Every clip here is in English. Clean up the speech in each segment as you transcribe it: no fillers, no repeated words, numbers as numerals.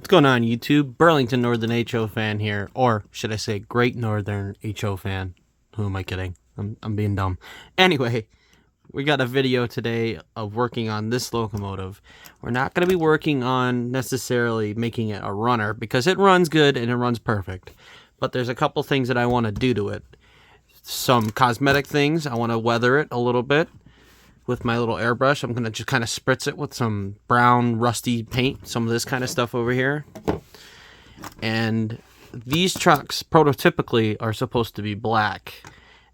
What's going on, YouTube? Burlington Northern HO fan here, or should I say Great Northern HO fan? Who am I kidding? I'm being dumb. Anyway, we got a video today of working on this locomotive. We're not going to be working on necessarily making it a runner because it runs good and it runs perfect. But there's a couple things that I want to do to it. Some cosmetic things. I want to weather it a little bit with my little airbrush. I'm going to just kind of spritz it with some brown rusty paint, some of this kind of stuff over here. And these trucks prototypically are supposed to be black.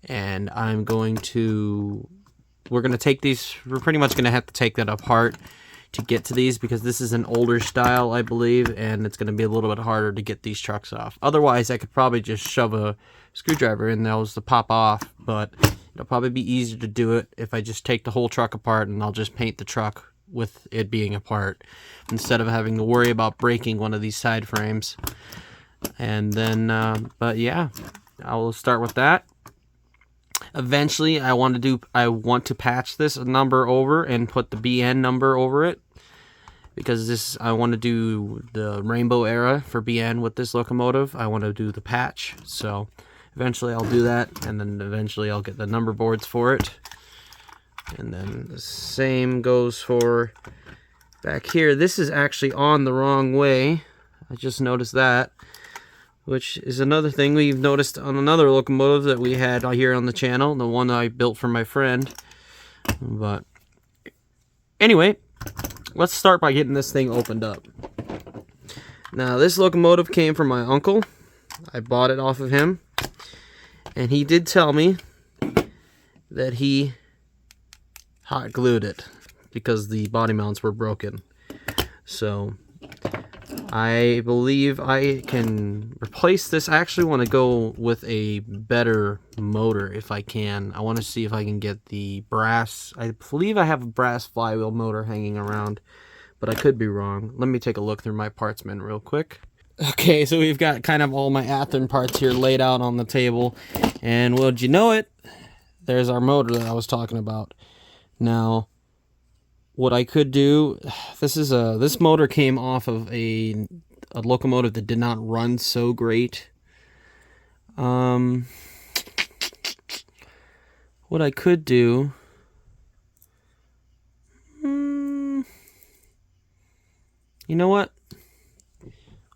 And we're going to take these, we're pretty much going to have to take that apart to get to these because this is an older style, I believe, and it's going to be a little bit harder to get these trucks off. Otherwise, I could probably just shove a screwdriver in those to pop off, but it'll probably be easier to do it if I just take the whole truck apart and I'll just paint the truck with it being apart instead of having to worry about breaking one of these side frames. And then, but yeah, I will start with that. Eventually, I want to patch this number over and put the BN number over it because I want to do the rainbow era for BN with this locomotive. I want to do the patch, so eventually I'll do that, and then eventually I'll get the number boards for it. And then the same goes for back here. This is actually on the wrong way. I just noticed that, which is another thing we've noticed on another locomotive that we had here on the channel, the one I built for my friend. But anyway, let's start by getting this thing opened up. Now, this locomotive came from my uncle. I bought it off of him. And he did tell me that he hot glued it because the body mounts were broken. So I believe I can replace this. I actually want to go with a better motor if I can. I want to see if I can get the brass. I believe I have a brass flywheel motor hanging around, but I could be wrong. Let me take a look through my parts bin real quick. Okay, so we've got kind of all my Athearn parts here laid out on the table. And would you know it, there's our motor that I was talking about. Now, what I could do, this motor came off of a locomotive that did not run so great. What I could do, you know what?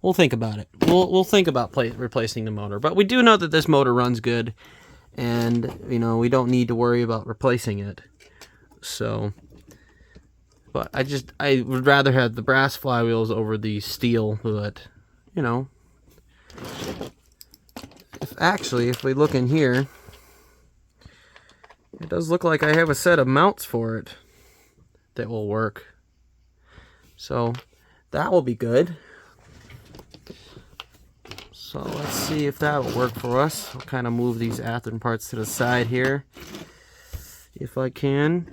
We'll think about it. We'll think about replacing the motor. But we do know that this motor runs good, and you know we don't need to worry about replacing it. So, but I would rather have the brass flywheels over the steel. But you know, if we look in here, it does look like I have a set of mounts for it that will work. So that will be good. So let's see if that will work for us. I'll kind of move these Athearn parts to the side here, if I can.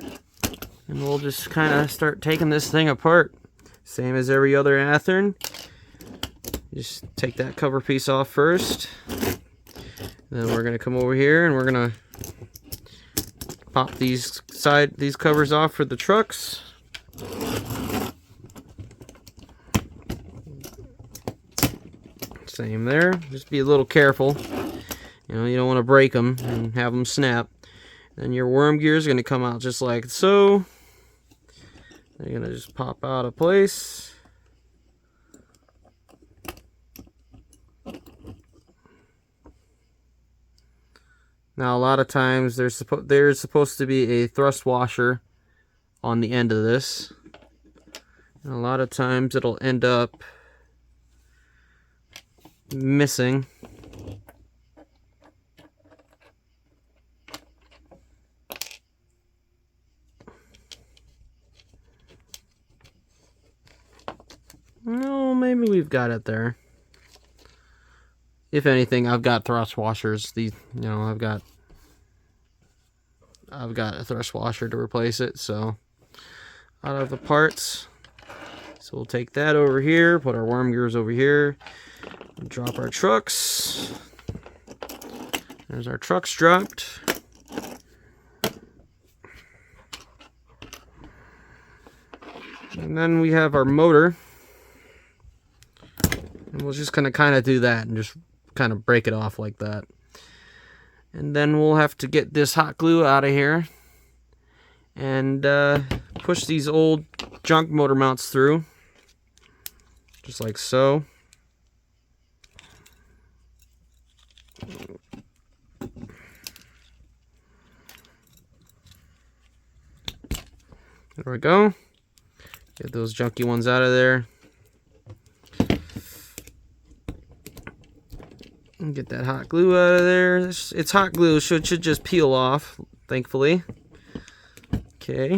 And we'll just kind of start taking this thing apart. Same as every other Athearn. Just take that cover piece off first. Then we're going to come over here and we're going to pop these covers off for the trucks. Same there. Just be a little careful. You know, you don't want to break them and have them snap. Then your worm gear is going to come out just like so. They're going to just pop out of place. Now, a lot of times there's supposed to be a thrust washer on the end of this. And a lot of times it'll end up missing. No, maybe we've got it there. If anything, I've got thrust washers. I've got a thrust washer to replace it. So out of the parts, so we'll take that over here, put our worm gears over here. Drop our trucks. There's our trucks dropped. And then we have our motor. And we're just going to kind of do that and just kind of break it off like that. And then we'll have to get this hot glue out of here and push these old junk motor mounts through, just like so. There we go. Get those junky ones out of there. And get that hot glue out of there. It's hot glue, so it should just peel off, thankfully. Okay.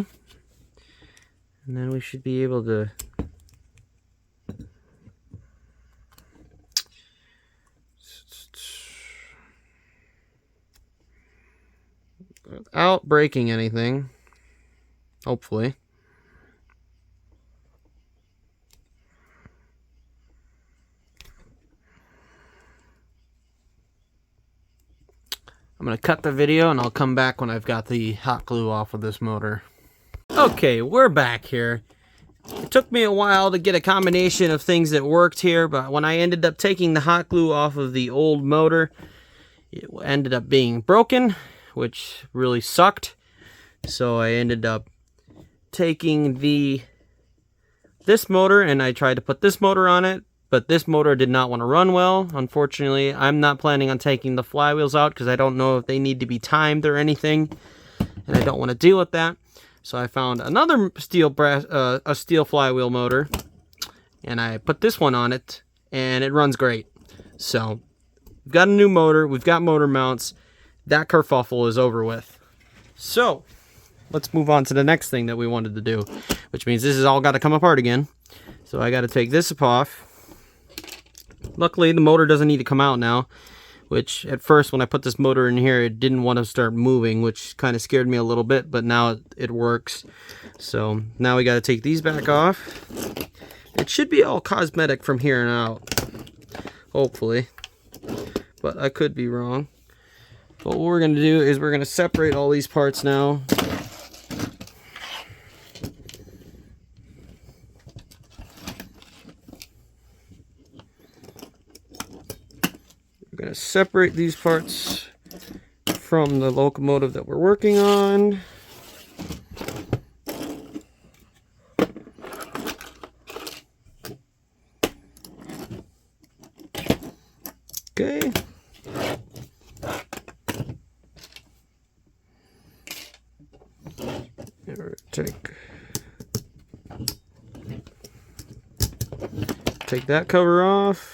And then we should be able to without breaking anything, hopefully. I'm going to cut the video and I'll come back when I've got the hot glue off of this motor. Okay, we're back here. It took me a while to get a combination of things that worked here, but when I ended up taking the hot glue off of the old motor, it ended up being broken, which really sucked. So I ended up taking this motor and I tried to put this motor on it, but this motor did not want to run well. Unfortunately, I'm not planning on taking the flywheels out because I don't know if they need to be timed or anything, and I don't want to deal with that. So I found another steel flywheel motor, and I put this one on it, and it runs great. So we've got a new motor, we've got motor mounts. That kerfuffle is over with. So let's move on to the next thing that we wanted to do, which means this has all got to come apart again. So I got to take this off. Luckily, the motor doesn't need to come out now, which at first when I put this motor in here, it didn't want to start moving, which kind of scared me a little bit, but now it works. So now we got to take these back off. It should be all cosmetic from here on out, hopefully, but I could be wrong. But what we're going to do is we're going to separate all these parts now. We're going to separate these parts from the locomotive that we're working on. Okay. Take that cover off.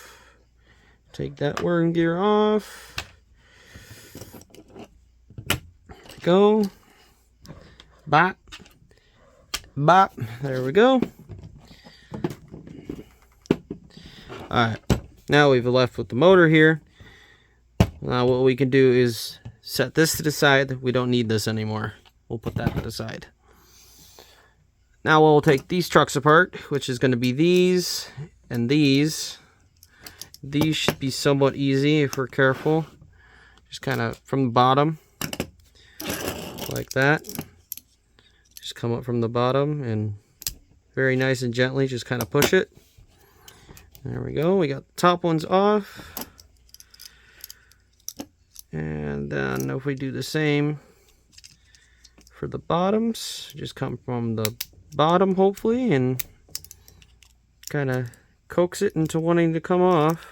Take that whirring gear off. Go. Bop. Bop. There we go. Alright. Now we've left with the motor here. Now what we can do is set this to the side. We don't need this anymore. We'll put that to the side. Now we'll take these trucks apart, which is going to be these and these. These should be somewhat easy if we're careful. Just kind of from the bottom, like that. Just come up from the bottom and very nice and gently just kind of push it. There we go. We got the top ones off. And then if we do the same for the bottoms, just come from the bottom hopefully and kind of coax it into wanting to come off.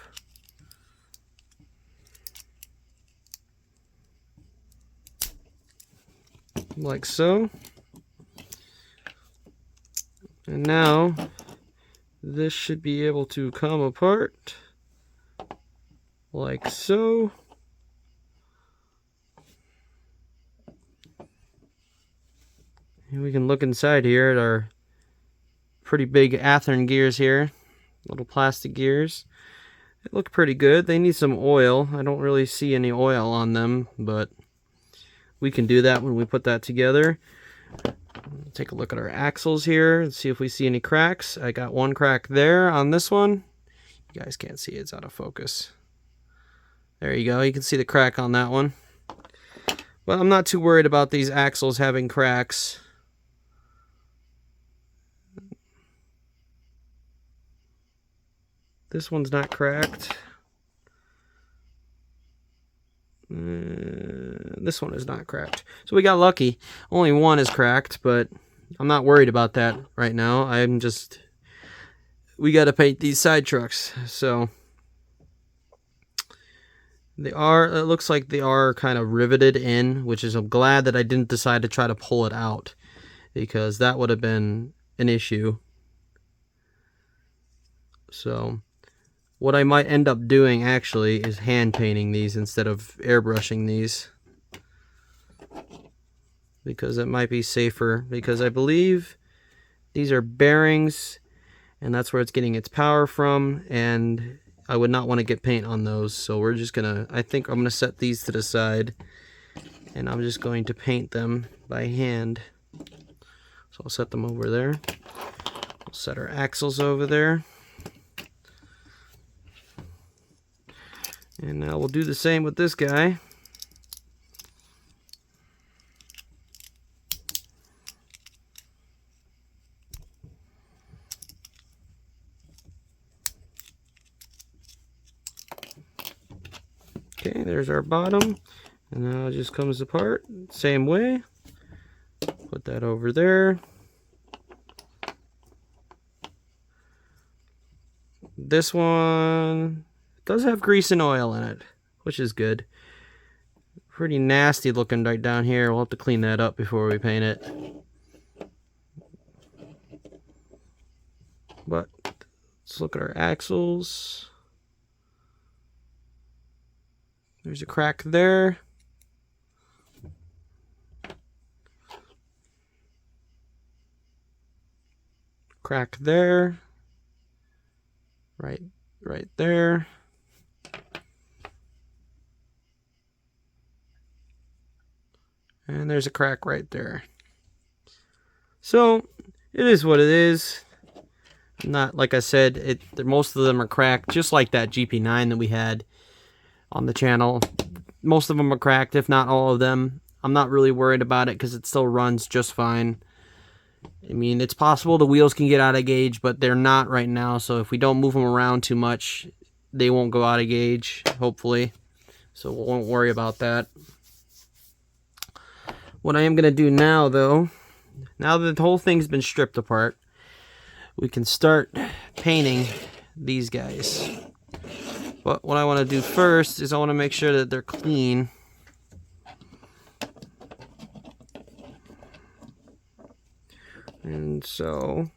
Like so. And now this should be able to come apart like so. And we can look inside here at our pretty big Athearn gears here. Little plastic gears. They look pretty good. They need some oil. I don't really see any oil on them, but we can do that when we put that together. Take a look at our axles here and see if we see any cracks. I got one crack there on this one. You guys can't see it, it's out of focus. There you go. You can see the crack on that one. But I'm not too worried about these axles having cracks. This one's not cracked. This one is not cracked. So we got lucky. Only one is cracked, but I'm not worried about that right now. We got to paint these side trucks. So it looks like they are kind of riveted in, which is, I'm glad that I didn't decide to try to pull it out, because that would have been an issue. So what I might end up doing actually is hand painting these instead of airbrushing these, because it might be safer, because I believe these are bearings and that's where it's getting its power from, and I would not want to get paint on those. So we're just gonna, I think I'm gonna set these to the side and I'm just going to paint them by hand. So I'll set them over there. We'll set our axles over there. And now we'll do the same with this guy. Okay, there's our bottom. And now it just comes apart. Same way. Put that over there. This one does have grease and oil in it, which is good. Pretty nasty looking right down here. We'll have to clean that up before we paint it. But let's look at our axles. There's a crack there. Crack there. Right there. And there's a crack right there. So it is what it is. Not, like I said, most of them are cracked, just like that GP9 that we had on the channel. Most of them are cracked, if not all of them. I'm not really worried about it because it still runs just fine. I mean, it's possible the wheels can get out of gauge, but they're not right now. So if we don't move them around too much, they won't go out of gauge, hopefully. So we won't worry about that. What I am going to do now, though, now that the whole thing's been stripped apart, we can start painting these guys. But what I want to do first is I want to make sure that they're clean. And so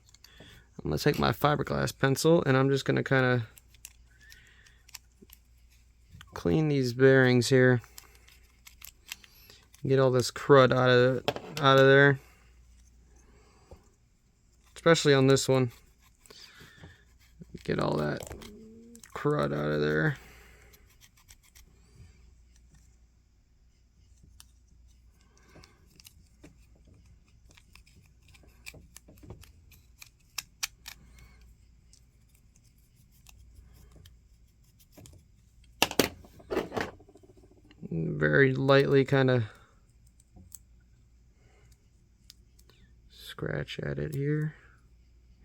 I'm going to take my fiberglass pencil and I'm just going to kind of clean these bearings here. Get all this crud out of there. Especially on this one. Get all that crud out of there. Very lightly kind of scratch at it here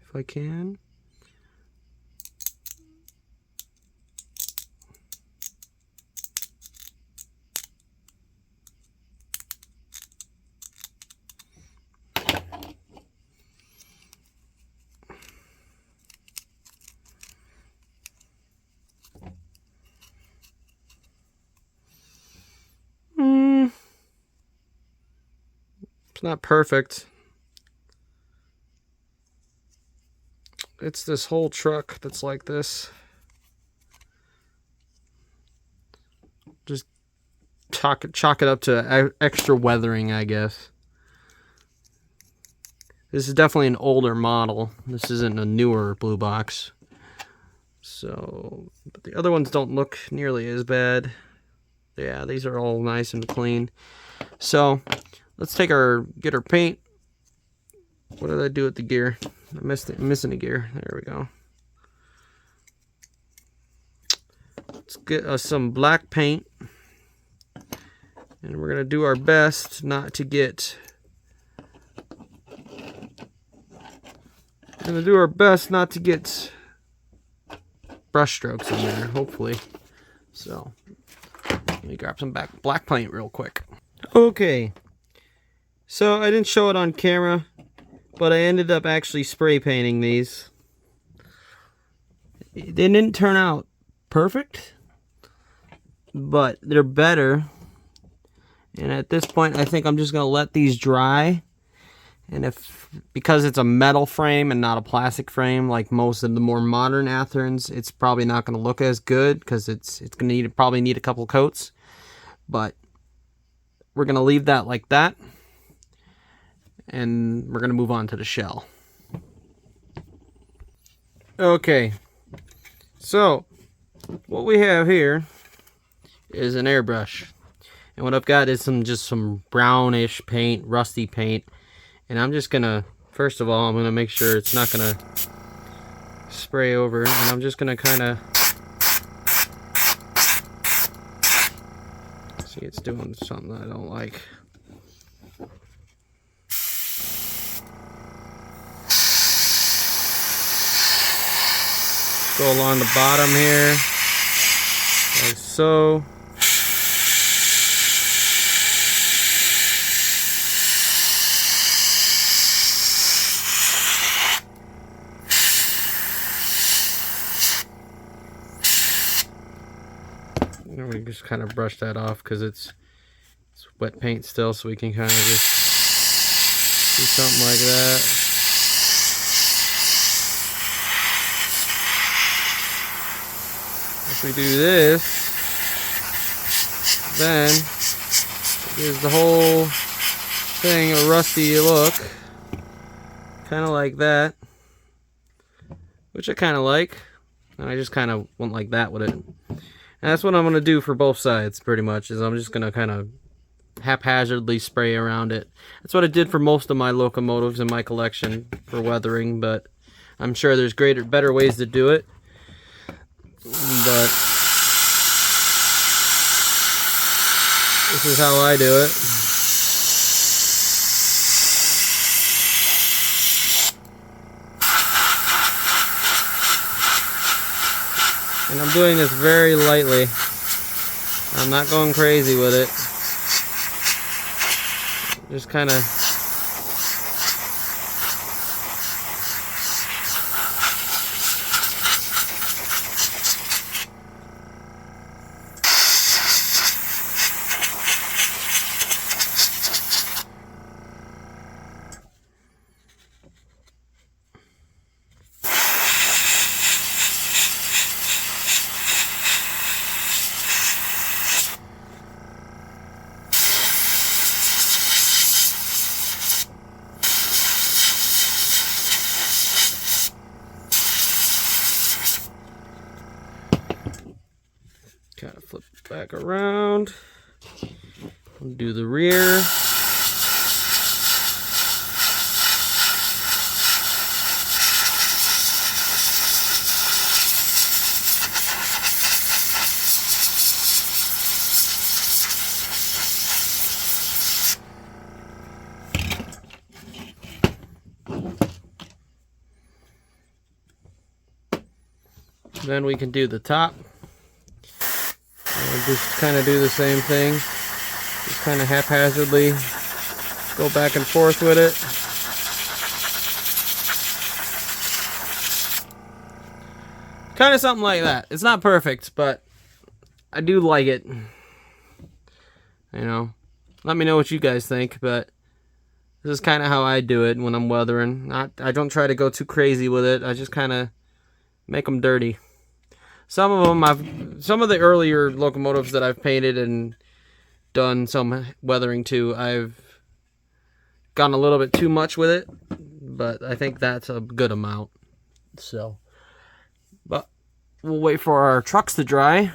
if I can. It's not perfect. It's this whole truck that's like this. Just chalk it up to extra weathering, I guess. This is definitely an older model. This isn't a newer blue box. So, but the other ones don't look nearly as bad. Yeah, these are all nice and clean. So, let's get our paint. What did I do with the gear? I'm missing a gear. There we go. Let's get us some black paint. And we're going to do our best not to get... brush strokes in there, hopefully. So let me grab some black paint real quick. Okay, so I didn't show it on camera, but I ended up actually spray painting these. They didn't turn out perfect, but they're better. And at this point, I think I'm just going to let these dry. And because it's a metal frame and not a plastic frame, like most of the more modern Atherans, it's probably not going to look as good because it's going to probably need a couple coats. But we're going to leave that like that. And we're going to move on to the shell. Okay. So, what we have here is an airbrush. And what I've got is just some brownish paint, rusty paint. And I'm just gonna, first of all, I'm gonna make sure it's not gonna spray over. And I'm just gonna kinda, see, it's doing something I don't like. Go along the bottom here, like so. And we just kind of brush that off because it's wet paint still, so we can kind of just do something like that. If we do this, then it gives the whole thing a rusty look, kind of like that, which I kind of like, and I just kind of went like that with it. And that's what I'm going to do for both sides, pretty much, is I'm just going to kind of haphazardly spray around it. That's what I did for most of my locomotives in my collection for weathering, but I'm sure there's better ways to do it. But this is how I do it. And I'm doing this very lightly. I'm not going crazy with it. Just kind of flip it back around. We'll do the rear. Then we can do the top. We'll just kind of do the same thing. Just kind of haphazardly go back and forth with it. Kind of something like that. It's not perfect, but I do like it. You know, let me know what you guys think, but this is kind of how I do it when I'm weathering. I don't try to go too crazy with it. I just kind of make them dirty. Some of the earlier locomotives that I've painted and done some weathering to, I've gone a little bit too much with it, but I think that's a good amount. So, but we'll wait for our trucks to dry,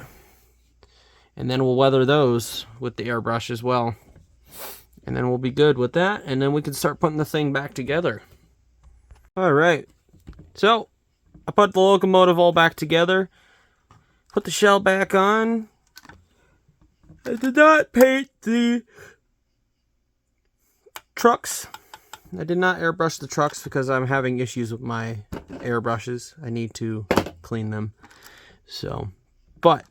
and then we'll weather those with the airbrush as well. And then we'll be good with that, and then we can start putting the thing back together. Alright, so I put the locomotive all back together. Put the shell back on. I did not paint the trucks. I did not airbrush the trucks because I'm having issues with my airbrushes. I need to clean them. So, but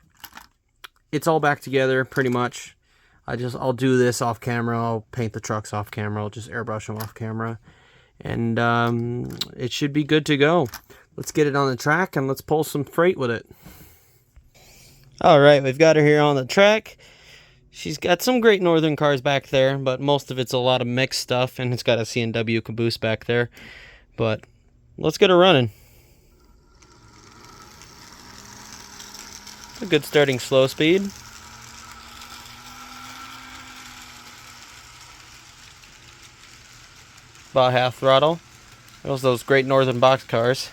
it's all back together pretty much. I'll do this off camera. I'll paint the trucks off camera. I'll just airbrush them off camera. And it should be good to go. Let's get it on the track and let's pull some freight with it. All right, we've got her here on the track. She's got some Great Northern cars back there, but most of it's a lot of mixed stuff, and it's got a C&W caboose back there. But let's get her running. A good starting slow speed. About half throttle. Those Great Northern box cars.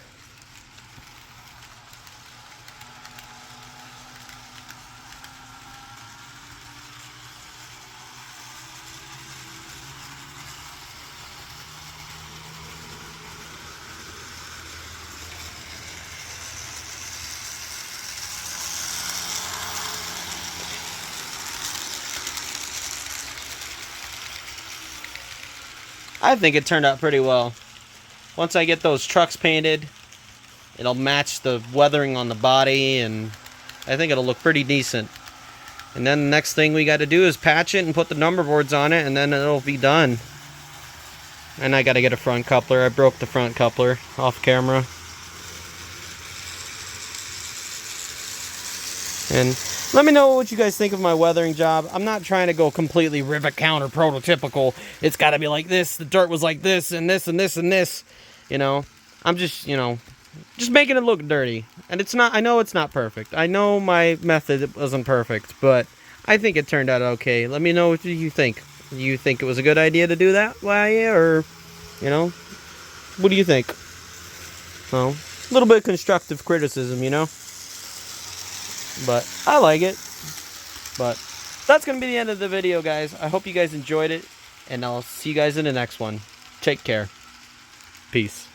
I think it turned out pretty well. Once I get those trucks painted, it'll match the weathering on the body, and I think it'll look pretty decent. And then the next thing we got to do is patch it and put the number boards on it, and then it'll be done. And I got to get a front coupler. I broke the front coupler off camera. And let me know what you guys think of my weathering job. I'm not trying to go completely rivet count or prototypical. It's got to be like this. The dirt was like this and this and this and this. You know, I'm just, just making it look dirty. And it's not, I know it's not perfect. I know my method wasn't perfect, but I think it turned out okay. Let me know what you think. Do you think it was a good idea to do that way, or, what do you think? Well, a little bit of constructive criticism, But I like it. But that's going to be the end of the video, guys. I hope you guys enjoyed it, and I'll see you guys in the next one. Take care. Peace.